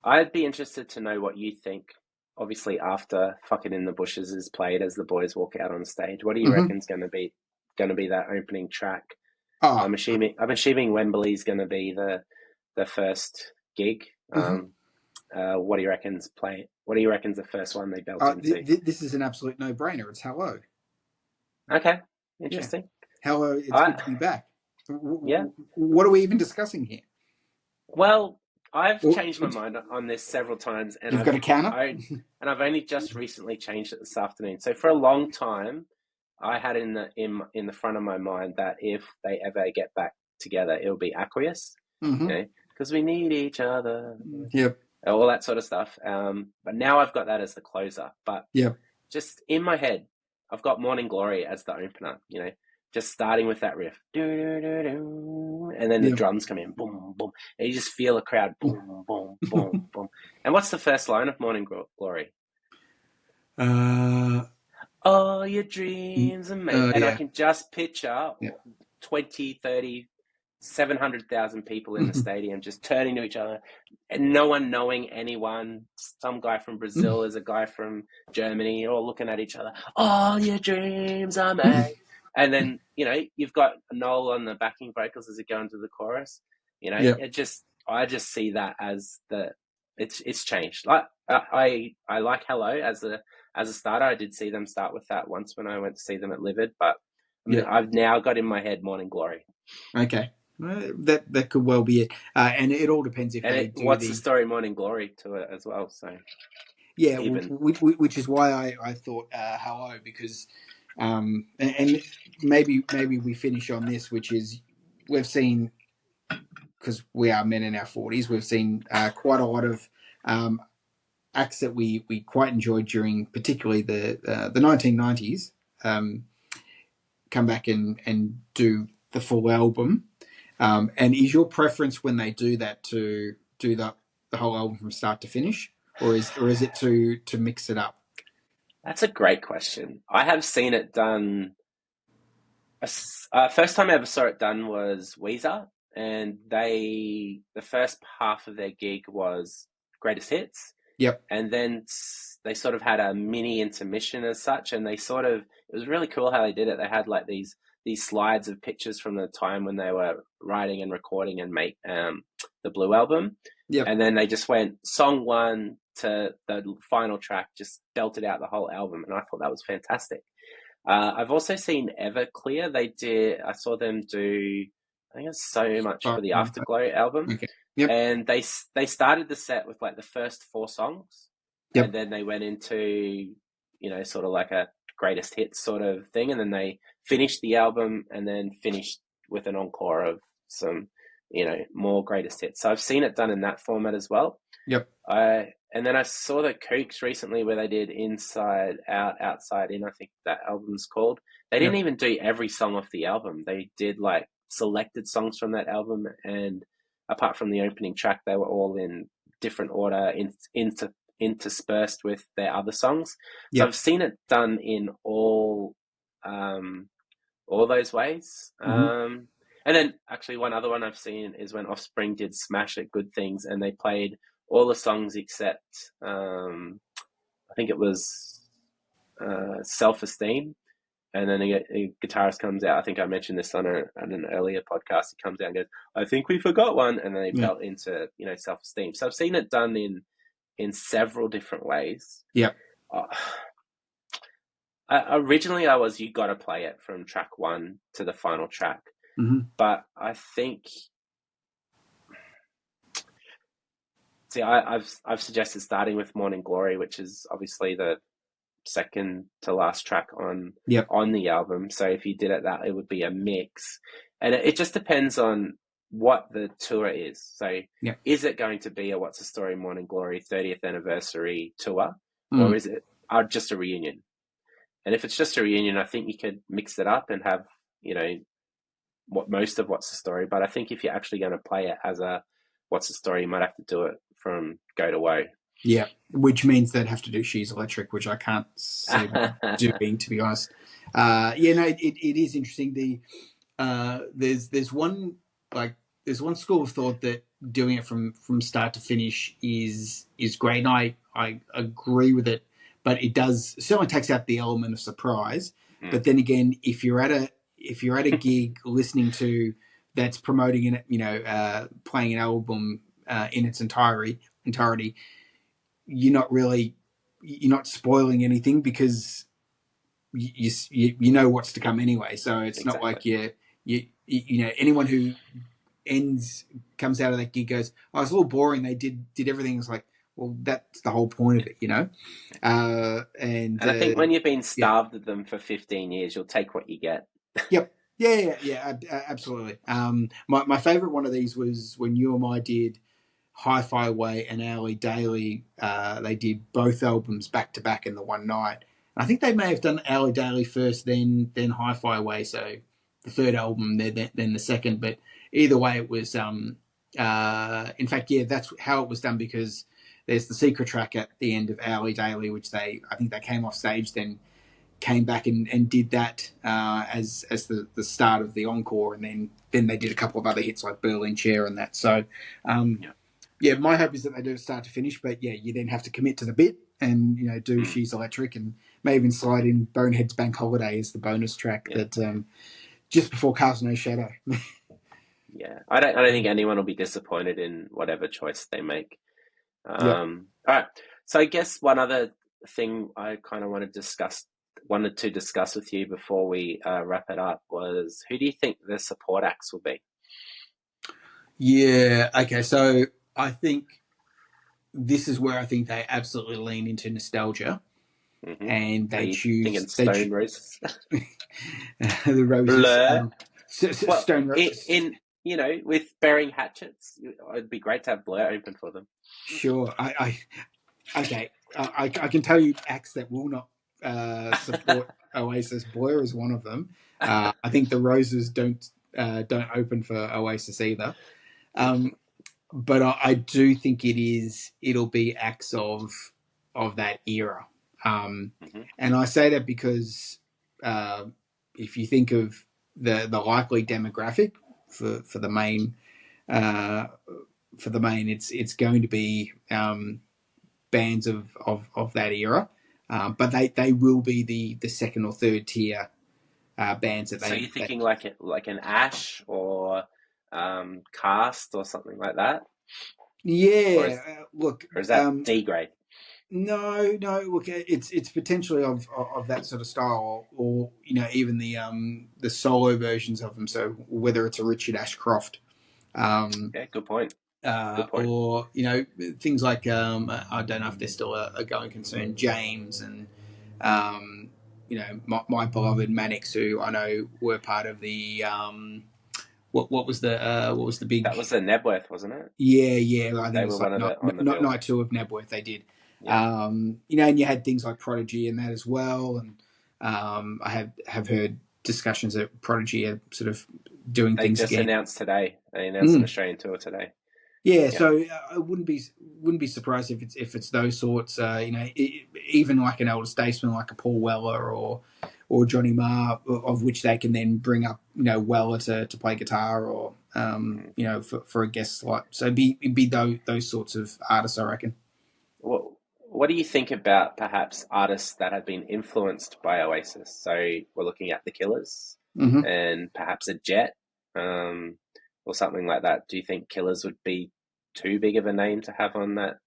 I'd be interested to know what you think. Obviously, after "Fucking in the Bushes" is played as the boys walk out on stage, what do you reckon's going to be that opening track? I'm assuming Wembley's going to be the first gig. What do you reckon's play? What do you reckon's the first one they belt into? This is an absolute no-brainer. It's "Hello." Okay, interesting. Yeah. Hello, it's good to be back. What are we even discussing here? Well, I've changed my mind on this several times, and You've got a counter, and I've only just recently changed it this afternoon. So for a long time, I had in the front of my mind that if they ever get back together, it'll be Aqueous, because we need each other. Yep. All that sort of stuff. But now I've got that as the closer. But just in my head, I've got Morning Glory as the opener. Just starting with that riff, and then the drums come in, boom, boom, and you just feel a crowd, boom, boom, boom, boom. And what's the first line of Morning Glory? all your dreams are made. Oh And I yeah, can just picture yeah. 20, 30, 700,000 people in the stadium just turning to each other and no one knowing anyone. Some guy from Brazil is a guy from Germany, all looking at each other. All your dreams are made. And then, you've got Noel on the backing vocals as it goes into the chorus. Yeah, I just see that as it's changed. Like I like Hello as a starter. I did see them start with that once when I went to see them at Livid, but yeah. I've now got in my head Morning Glory. Okay, that could well be it. And it all depends if And they it do what's the the story Morning Glory to it as well. So yeah, even which is why I thought hello because and maybe we finish on this, which is we've seen because we are men in our 40s, we've seen quite a lot of acts that we quite enjoyed during particularly the 1990s come back and do the full album. And is your preference when they do that to do the whole album from start to finish, or is it to mix it up? that's a great question. I have seen it done. First time I ever saw it done was Weezer, and the first half of their gig was greatest hits, Yep. and then they sort of had a mini intermission as such, and it was really cool how they did it. They had like these slides of pictures from the time when they were writing and recording and make the Blue album, Yep. and then they just went song one to the final track, just belted out the whole album, and I thought that was fantastic. I've also seen Everclear. I saw them do. I think it's So Much for the Afterglow album, Okay. Yep. and they started the set with like the first four songs, and Yep. then they went into sort of like a greatest hits sort of thing, and then they finished the album and then finished with an encore of some more greatest hits. So I've seen it done in that format as well. Yep. And then I saw the Kooks recently where they did Inside Out, Outside In, I think that album's called. They didn't Yep. even do every song off the album. They did like selected songs from that album, and apart from the opening track, they were all in different order, interspersed with their other songs. So Yep. I've seen it done in all those ways. Mm-hmm. And then actually one other one I've seen is when Offspring did Smash at Good Things, and they played all the songs except I think it was Self Esteem. And then a guitarist comes out. I think I mentioned this on an earlier podcast. He comes out and goes, "I think we forgot one," and then they Yeah. belt into Self Esteem. So I've seen it done in several different ways. Yep. Uh, Originally, I was you got to play it from track one to the final track, Mm-hmm. but I think I've suggested starting with Morning Glory, which is obviously the second to last track Yep. on the album. So if you did it would be a mix, and it just depends on what the tour is. So Yep. is it going to be a What's the Story Morning Glory 30th anniversary tour, or Mm. is it just a reunion? And if it's just a reunion, I think you could mix it up and have most of What's the Story. But I think if you're actually going to play it as a What's the Story, you might have to do it from Go to Woe. Yeah, which means they'd have to do She's Electric, which I can't see them doing, to be honest. Yeah, no, it is interesting. There's one school of thought that doing it from start to finish is great, and I agree with it, but it does certainly takes out the element of surprise. But then again, if you're at a gig listening to that's promoting it, playing an album in its entirety, you're not spoiling anything because you know what's to come anyway. So it's not like anyone who comes out of that gig goes, "Oh, it's a little boring. They did everything." It's like, well, that's the whole point of it, And I think when you've been yeah. starved of them for 15 years, you'll take what you get. Yep. Yeah, absolutely. My favorite one of these was when you and I did Hi-Fi Way and Hourly Daily. They did both albums back to back in the one night. And I think they may have done Hourly Daily first, then Hi-Fi Way. So the third album, then the second. But either way, it was. In fact, yeah, that's how it was done because there's the secret track at the end of Hourly Daily, which I think they came off stage then came back and did that as the start of the encore, and then they did a couple of other hits like Berlin Chair and that. So Yeah. yeah, my hope is that they do start to finish, but yeah, you then have to commit to the bit and do Mm. She's Electric, and maybe even slide in Bonehead's Bank Holiday as the bonus track Yeah. that just before Cast No Shadow. Yeah. I don't think anyone will be disappointed in whatever choice they make. Yep. All right. So I guess one other thing I kind of wanted to discuss with you before we wrap it up was, who do you think the support acts will be? Yeah. Okay. So I think this is where I think they absolutely lean into nostalgia, Hmm. and Are they you choose thinking Stone Roses? the Roses. Blur? Well, Stone Roses. in with bearing hatchets, it'd be great to have Blur open for them. Sure. Okay. I can tell you acts that will not support Oasis. Blur is one of them. I think the Roses don't open for Oasis either. Um, but I do think it'll be acts of that era. Hmm. And I say that because uh, if you think of the likely demographic for the main uh, it's going to be bands of that era, but they will be the second or third tier bands that So they you're thinking like an Ash or Cast or something like that, or yeah. is Look, or is that D grade? no. Look, it's potentially of that sort of style, or even the solo versions of them. So whether it's a Richard Ashcroft, um, Yeah, good point. Good point. or things like I don't know if they're still a going concern, James and my beloved Mannix, who I know were part of the what was the That big. was the Nebworth, wasn't it? Yeah, I think They it were was one like of not the on the not bill. night two of Nebworth. They did, Yeah, and you had things like Prodigy and that as well. And I have heard discussions that Prodigy are sort of doing they things just again. announced today. They announced an Mm. Australian tour today. Yeah, Yeah, so I wouldn't be surprised if it's those sorts. Even like an elder statesman like a Paul Weller or Johnny Marr, of which they can then bring up Weller to play guitar, or mm. for a guest slot. So it'd be those sorts of artists, I reckon. What do you think about perhaps artists that have been influenced by Oasis? So we're looking at the Killers Hmm. and perhaps a Jet, um, or something like that. Do you think Killers would be too big of a name to have on that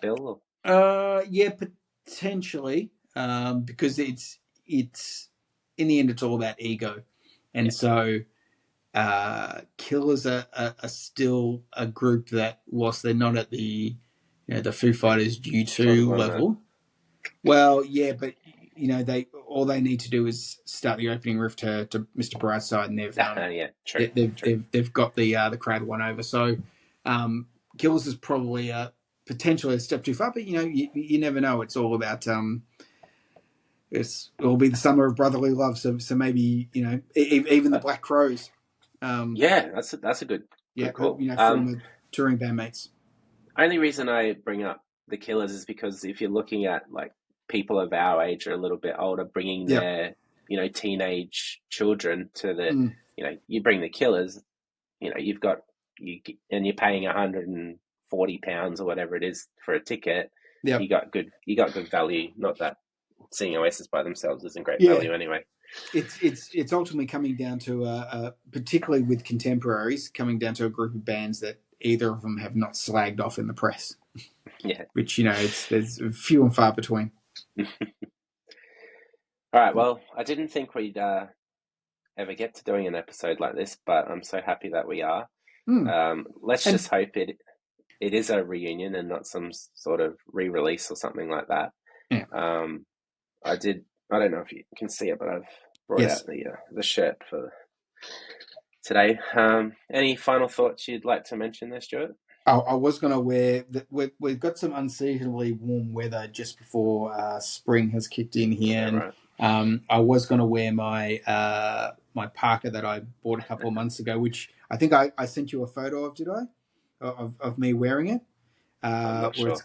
bill? Yeah, potentially, because it's in the end it's all about ego, and Yeah, so Killers are still a group that, whilst they're not at the Foo Fighters sort of U2 on the level, well, yeah, but they all they need to do is start the opening riff to Mr. Brightside, and yeah, true, true. they've got the crowd won over. So Killers is probably potentially a step too far, but you never know. It's all about it'll be the summer of brotherly love. So maybe even the Uh, Black Crows. Um, yeah, that's a Yeah, good call. former touring bandmates. Only reason I bring up the Killers is because if you're looking at like people of our age or a little bit older bringing Yep. their teenage children to Mm, you bring the Killers, you've got and you're paying £140 or whatever it is for a ticket. yep. You got good value. Not that seeing Oasis by themselves isn't great Yeah. value anyway. It's ultimately coming down to particularly with contemporaries, coming down to a group of bands that either of them have not slagged off in the press, Yeah. which it's there's few and far between. All right. Well, I didn't think we'd ever get to doing an episode like this, but I'm so happy that we are. Mm. Let's And just hope it is a reunion and not some sort of re-release or something like that. yeah, Um, I did. I don't know if you can see it, but I've brought yes. out the shirt for today. Any final thoughts you'd like to mention there, Stuart? I was going to wear that. We've got some unseasonably warm weather just before spring has kicked in here, Yeah, and right. I was going to wear my parka that I bought a couple of months ago, which I think I sent you a photo of. Did I? Of me wearing it, I'm not where sure. it's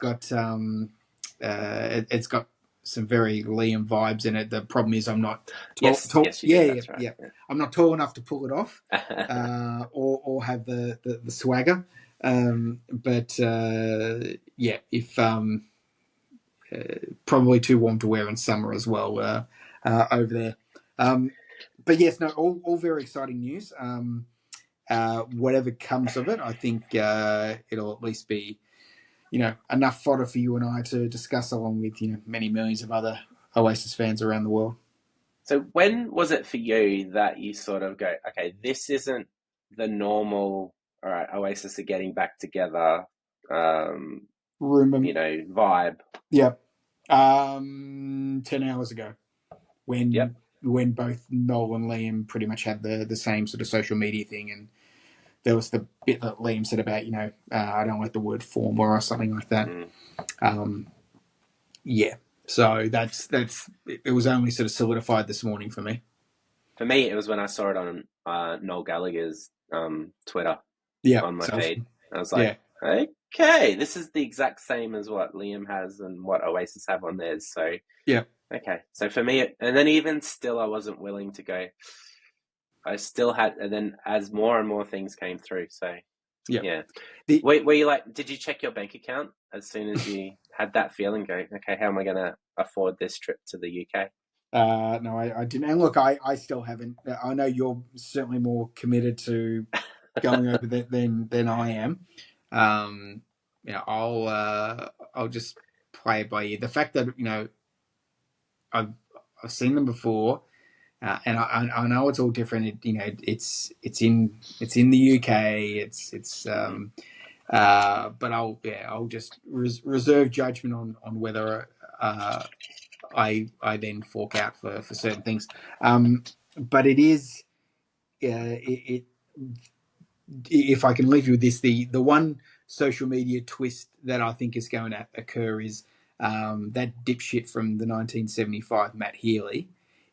got some very Liam vibes in it. The problem is I'm not tall. Yes, Tall. yes, you Yeah, did. yeah, That's right. yeah. I'm not tall enough to pull it off, or have the swagger. But yeah, if probably too warm to wear in summer as well over there. But yes, no, all very exciting news. Whatever comes of it, I think it'll at least be enough fodder for you and I to discuss, along with many millions of other Oasis fans around the world. So when was it for you that you sort of go, okay, this isn't the normal, all right, Oasis are getting back together, Rumor, vibe? yeah, 10 hours ago, when Yep. when both Noel and Liam pretty much had the same sort of social media thing, and there was the bit that Liam said about I don't like the word form or something like that. Mm. Um, yeah, so that's it was only sort of solidified this morning for me. For me, it was when I saw it on Noel Gallagher's Twitter Yeah, on my so feed. I was yeah, like, okay, this is the exact same as what Liam has and what Oasis have on theirs. So, yeah, okay. So for me, and then even still, I wasn't willing to go. I still had, and then as more and more things came through. So, yeah. yeah. The Were you like, did you check your bank account as soon as you had that feeling? Go, okay, how am I going to afford this trip to the UK? No, I didn't. And look, I still haven't. I know you're certainly more committed to going over that than I am. Um, I'll just play it by ear. The fact that I've I've seen them before, and I know it's all different. It's in the UK. It's Mm-hmm. but I'll just reserve judgment on whether I then fork out for certain things. But it is it if I can leave you with this, the one social media twist that I think is going to occur is that dipshit from the 1975, Matt Healy,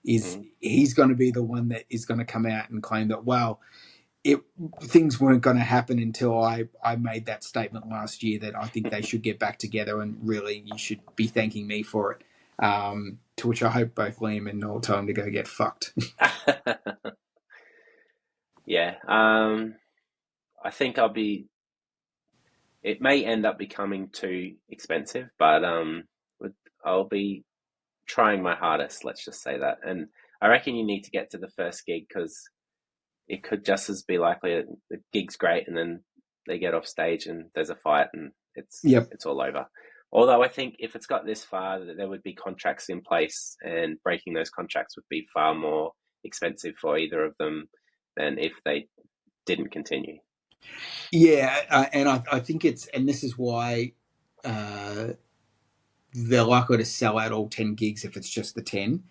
is Mm-hmm. he's going to be the one that is going to come out and claim that, well, it things weren't going to happen until I made that statement last year that I think they should get back together, and really you should be thanking me for it. To which I hope both Liam and Noel tell him to go get fucked. Yeah. I think it may end up becoming too expensive, but I'll be trying my hardest. Let's just say that. And I reckon you need to get to the first gig because it could just as be likely that the gig's great and then they get off stage and there's a fight and it's Yep. it's all over. Although I think if it's got this far, that there would be contracts in place, and breaking those contracts would be far more expensive for either of them than if they didn't continue. Yeah, and I think and this is why uh, they're likely to sell out all 10 gigs if it's just the 10,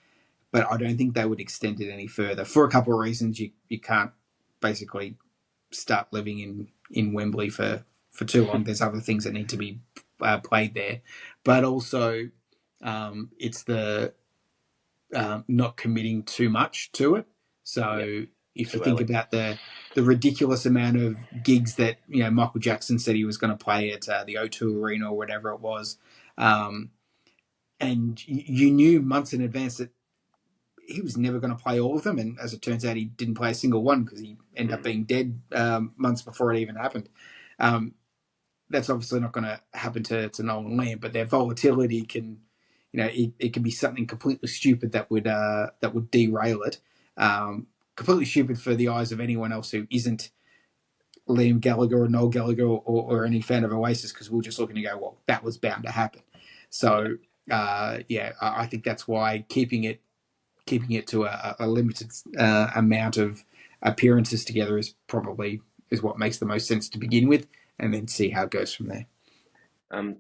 but I don't think they would extend it any further for a couple of reasons. You can't basically start living in Wembley for too long. There's other things that need to be played there, but also it's the not committing too much to it. Yep, So if you too think early. about the ridiculous amount of gigs that Michael Jackson said he was going to play at the O2 Arena or whatever it was, um, and you knew months in advance that he was never going to play all of them, and as it turns out, he didn't play a single one because he ended up Mm. being dead months before it even happened. Um, that's obviously not going to happen to Noel and Liam, but their volatility can, it can be something completely stupid that would derail it. Completely stupid for the eyes of anyone else who isn't Liam Gallagher or Noel Gallagher or any fan of Oasis, because we're just looking to go, well, that was bound to happen. Yeah. So yeah, I think that's why keeping it to a limited amount of appearances together is what makes the most sense to begin with, and then see how it goes from there.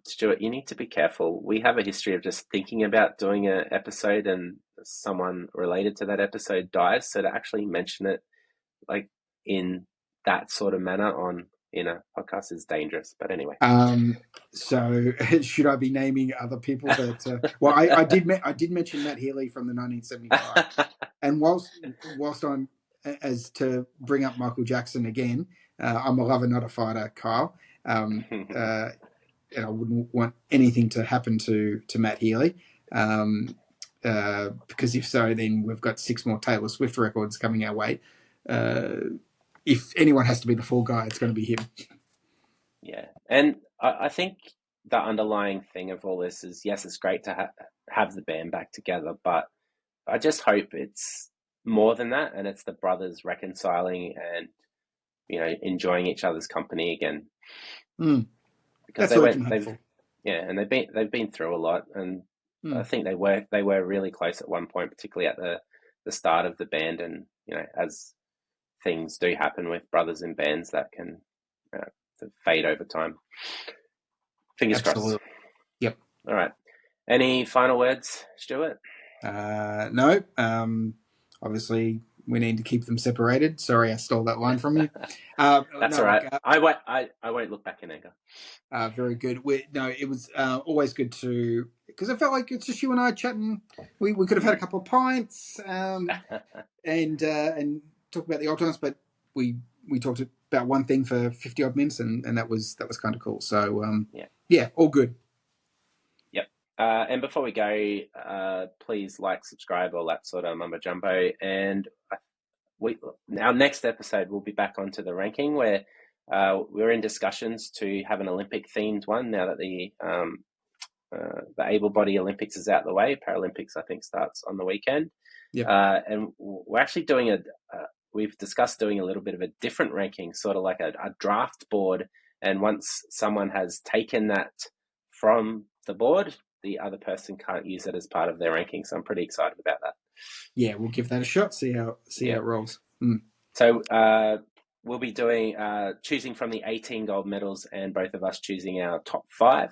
Stuart, you need to be careful. We have a history of just thinking about doing an episode and someone related to that episode dies. So to actually mention it like in that sort of manner on in a podcast is dangerous. But anyway. So should I be naming other people that? Well, I did mention Matt Healy from the 1975, and whilst I'm as to bring up Michael Jackson again, I'm a lover, not a fighter, Kyle. Um, and I wouldn't want anything to happen to Matt Healy. Um, because if so, then we've got 6 more Taylor Swift records coming our way. Uh, if anyone has to be the fall guy, it's going to be him. Yeah, and I think the underlying thing of all this is, yes, it's great to have the band back together, but I just hope it's more than that, and it's the brothers reconciling and enjoying each other's company again, Mm, because that's all we can hope they've for. yeah, and they've been through a lot, and I Mm, think they were really close at one point, particularly at the start of the band, and as things do happen with brothers in bands that can uh, fade over time. Fingers crossed. absolutely. Yep. All right. Any final words, Stuart? No. Obviously, we need to keep them separated. Sorry, I stole that line from you. That's No, all right. look, I won't look back in anger. very good. No, it was always good to, because I felt like it's just you and I chatting. We could have had a couple of pints and talk about the old times, but we we talked about one thing for 50 odd minutes, and that was kind of cool. So Yeah. yeah, all good. Yep. And before we go, please like, subscribe, all that sort of mumbo jumbo. And we our next episode we'll be back onto the ranking where we're in discussions to have an Olympic themed one now that the able body Olympics is out the way. Paralympics I think starts on the weekend, Yep. and we're actually doing we've discussed doing a little bit of a different ranking, sort of like a draft board. And once someone has taken that from the board, the other person can't use it as part of their ranking. So I'm pretty excited about that. Yeah, we'll give that a shot. See how Yeah. it rolls. Mm. So we'll be doing choosing from the 18 gold medals, and both of us choosing our top five.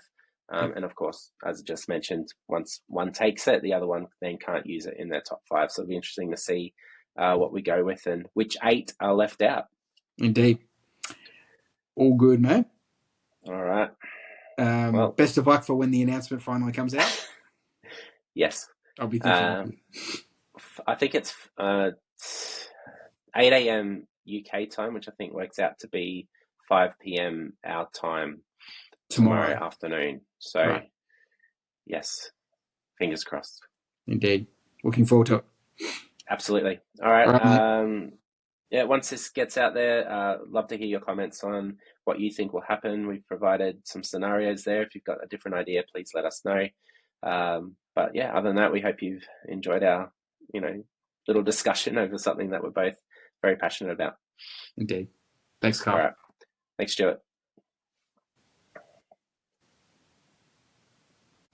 Yep. And of course, as I just mentioned, once one takes it, the other one then can't use it in their top five. So it'll be interesting to see what we go with and which 8 are left out. Indeed. All good, mate. All right. Well, Best of luck for when the announcement finally comes out. yes. I'll be thinking of you. I think it's 8 a.m. UK time, which I think works out to be 5 p.m. our time tomorrow Tomorrow. afternoon. So, Right. yes, fingers crossed. Indeed. Looking forward to it. Absolutely. All All right. right, mate. Yeah, once this gets out there, love to hear your comments on what you think will happen. We've provided some scenarios there. If you've got a different idea, please let us know. But yeah, other than that, we hope you've enjoyed our, little discussion over something that we're both very passionate about. Indeed. Thanks, All Carl. right. Thanks, Stuart.